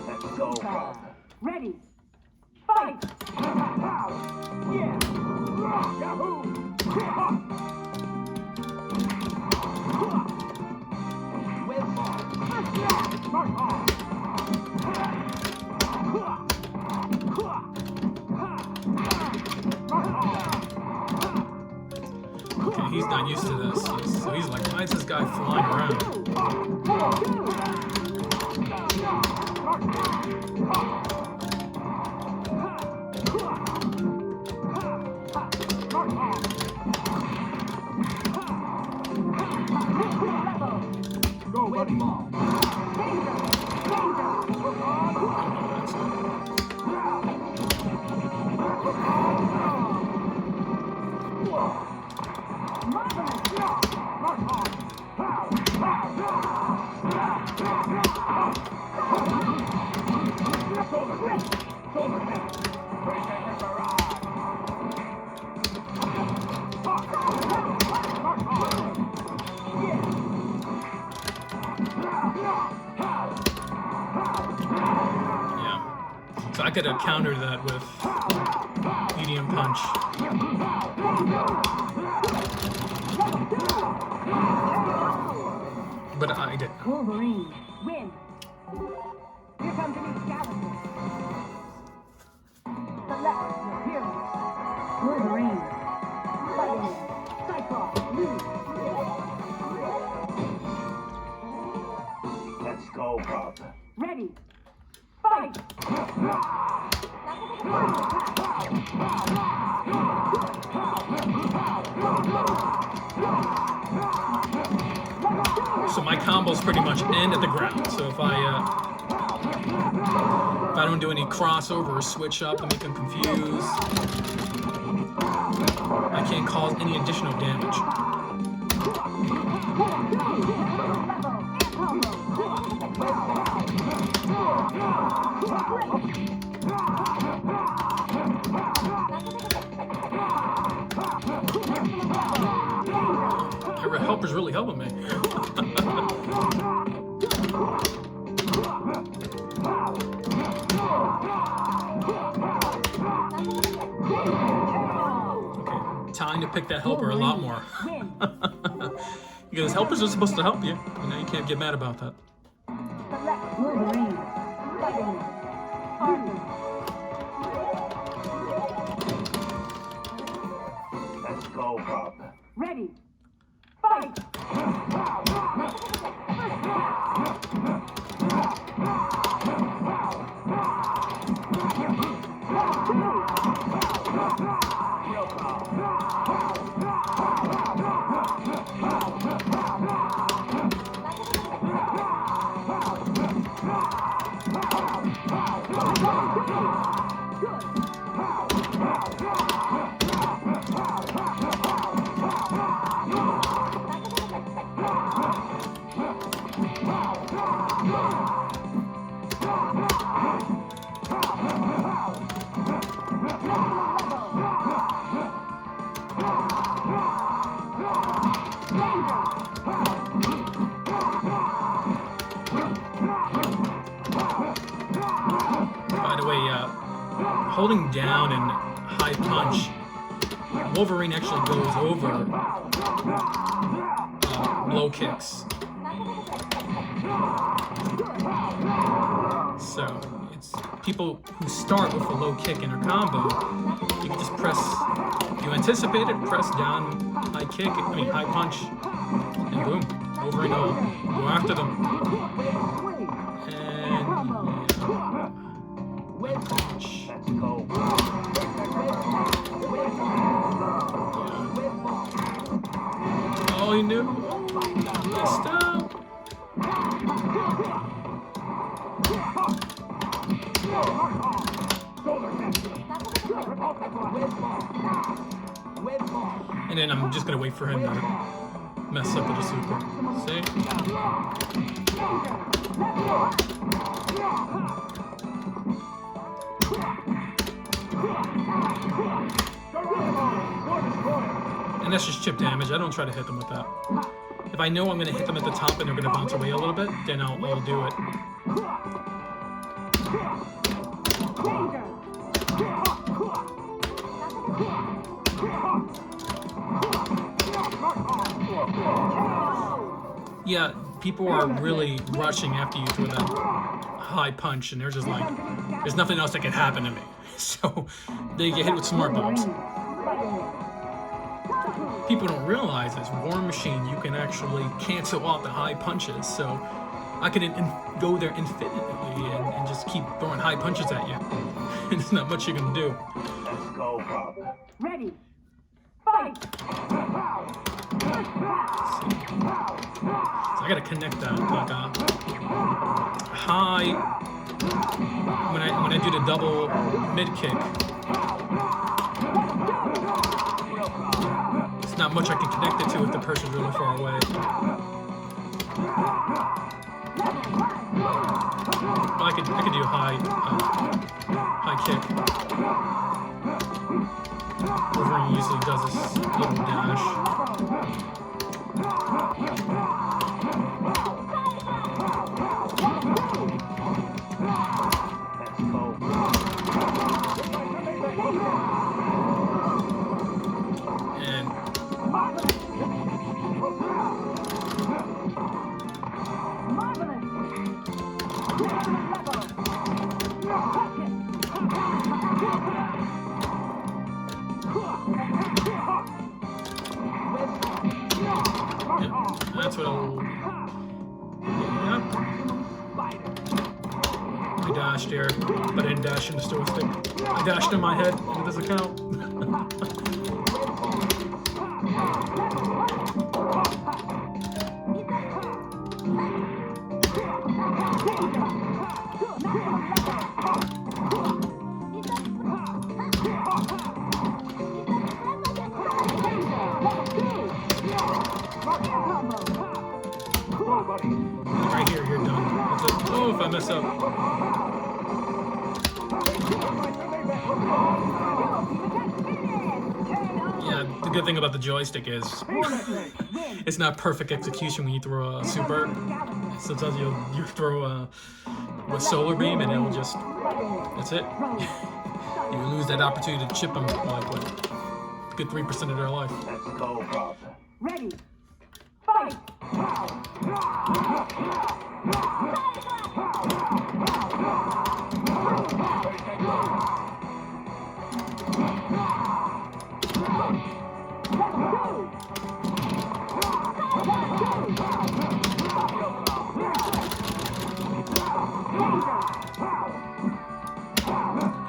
Let's go. Ready. Fight! Yeah! Yahoo! Okay, he's not used to this, so he's like, why is this guy flying around? Go, buddy. Yeah. So I could have countered that with medium punch. But I didn't. Wolverine, win. Here comes an Excalibur. Select your hero. Wolverine, fighting. Cyclops, move. Let's go, Bob. Ready. Fight! So my combos pretty much end at the ground. So if I don't do any crossover or switch up to make them confused, I can't cause any additional damage. Your helper's really helping me. Okay, time to pick that helper a lot more. Because helpers are supposed to help you. You know, you can't get mad about that. Select Wolverine, fighting. Arthur. Let's go, Bob. Ready. Fight! By the way, holding down and high punch, Wolverine actually goes over low kicks. So it's people who start with a low kick in their combo. You can just press, if you anticipate it, press down high kick, high punch, and boom, Wolverine will go after them. And punch. Let's go. Oh, he knew. Stop. And then I'm just gonna wait for him to mess up with the super. See? And that's just chip damage. I don't try to hit them with that. If I know I'm going to hit them at the top and they're going to bounce away a little bit, then I'll do it. Yeah, people are really rushing after you throw that high punch, and they're just like, there's nothing else that can happen to me. So they get hit with smart bombs. People don't realize this. War Machine, you can actually cancel out the high punches. So I can go there infinitely and just keep throwing high punches at you. And there's not much you can do. Let's go, Pop. Ready. Fight. So I gotta connect that like high when I do the double mid kick. It's not much I can connect it to if the person's really far away. But I could do a high kick. Wolverine usually does this little dash. And that's what I'll... Yep. I dashed here, but I didn't dash in the joystick. I dashed in my head, and it doesn't count. Right here, you're done. That's it. Oh, if I mess up. Yeah, the good thing about the joystick is it's not perfect execution when you throw a super. Sometimes you throw with solar beam and it'll just, that's it. You lose that opportunity to chip them like what, a good 3% of their life. Let's go, Pop. Ready. Fight.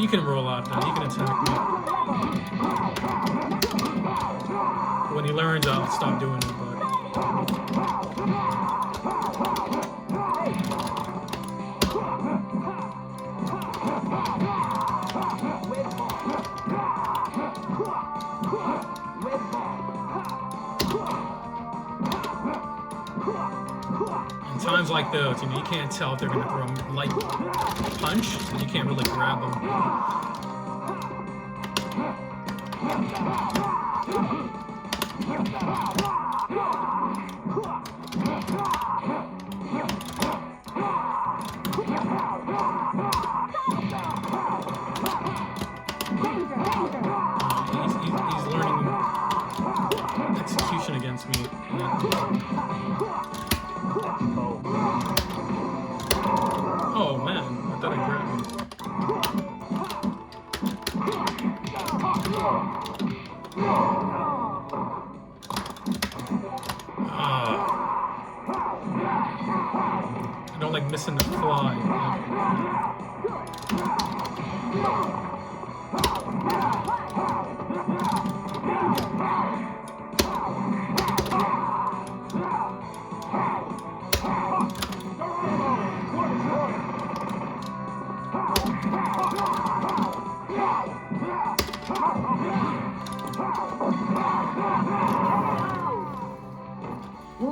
You can roll out now, you can attack me. When he learns, I'll stop doing it, but... In times like those, you can't tell if they're going to throw a light punch, so you can't really grab them. He's learning execution against me. Oh man, I thought I grabbed him. I don't like missing the fly.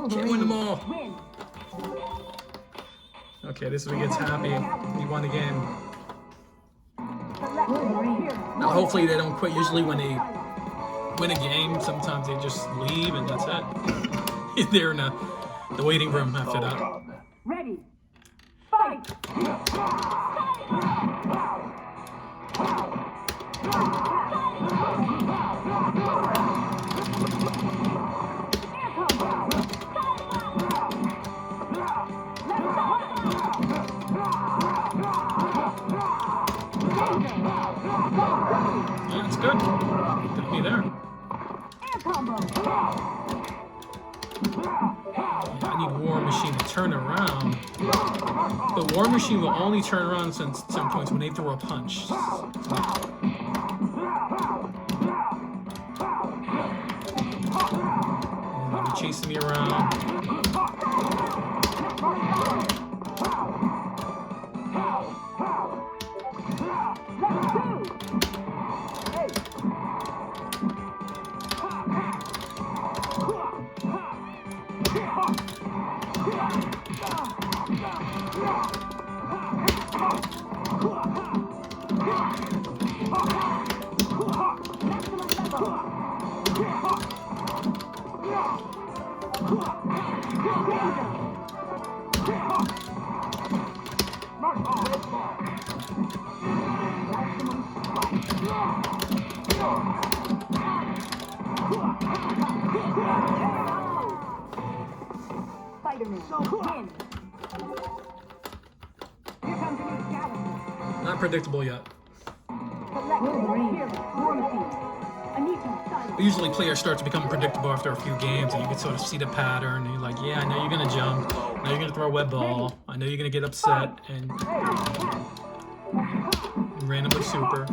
Can't win them all. Okay, this is where he gets happy. He won the game. Now, hopefully they don't quit. Usually when they win a game, sometimes they just leave and that's it. They're in the waiting room after that. Ready. Fight. Yeah, it's good. Got me there. Air combo. Yeah, I need War Machine to turn around. But War Machine will only turn around at certain points when they throw a punch. They'll be chasing me around. Spider-Man. Win. Here comes a new galaxy. Not predictable yet. Wolverine. War Machine. I need some silence. Usually players start to become predictable after a few games and you can sort of see the pattern and you're like, yeah, I know you're gonna jump, I know you're gonna throw a web ball, I know you're gonna get upset and randomly super.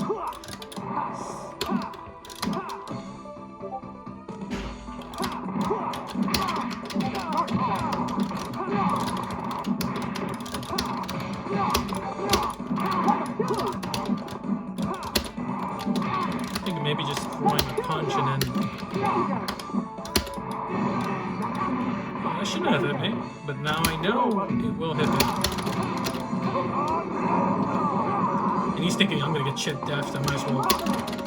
I think maybe just throwing a punch and then that shouldn't have hit me, but now I know it will hit me. And he's thinking I'm gonna get chip deft, I might as well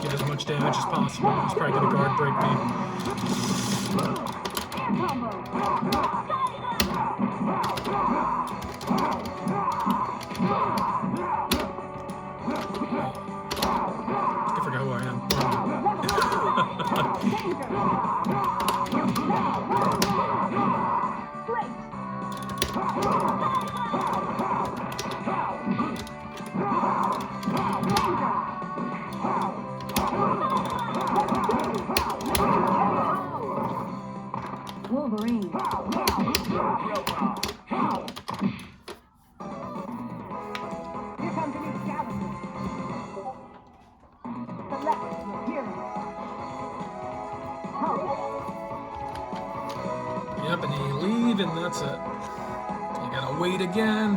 get as much damage as possible. He's probably gonna guard break me. I forgot who I am. Wolverine. Here comes a new galaxy. Select your hero. Yep, and they leave and that's it. You gotta wait again.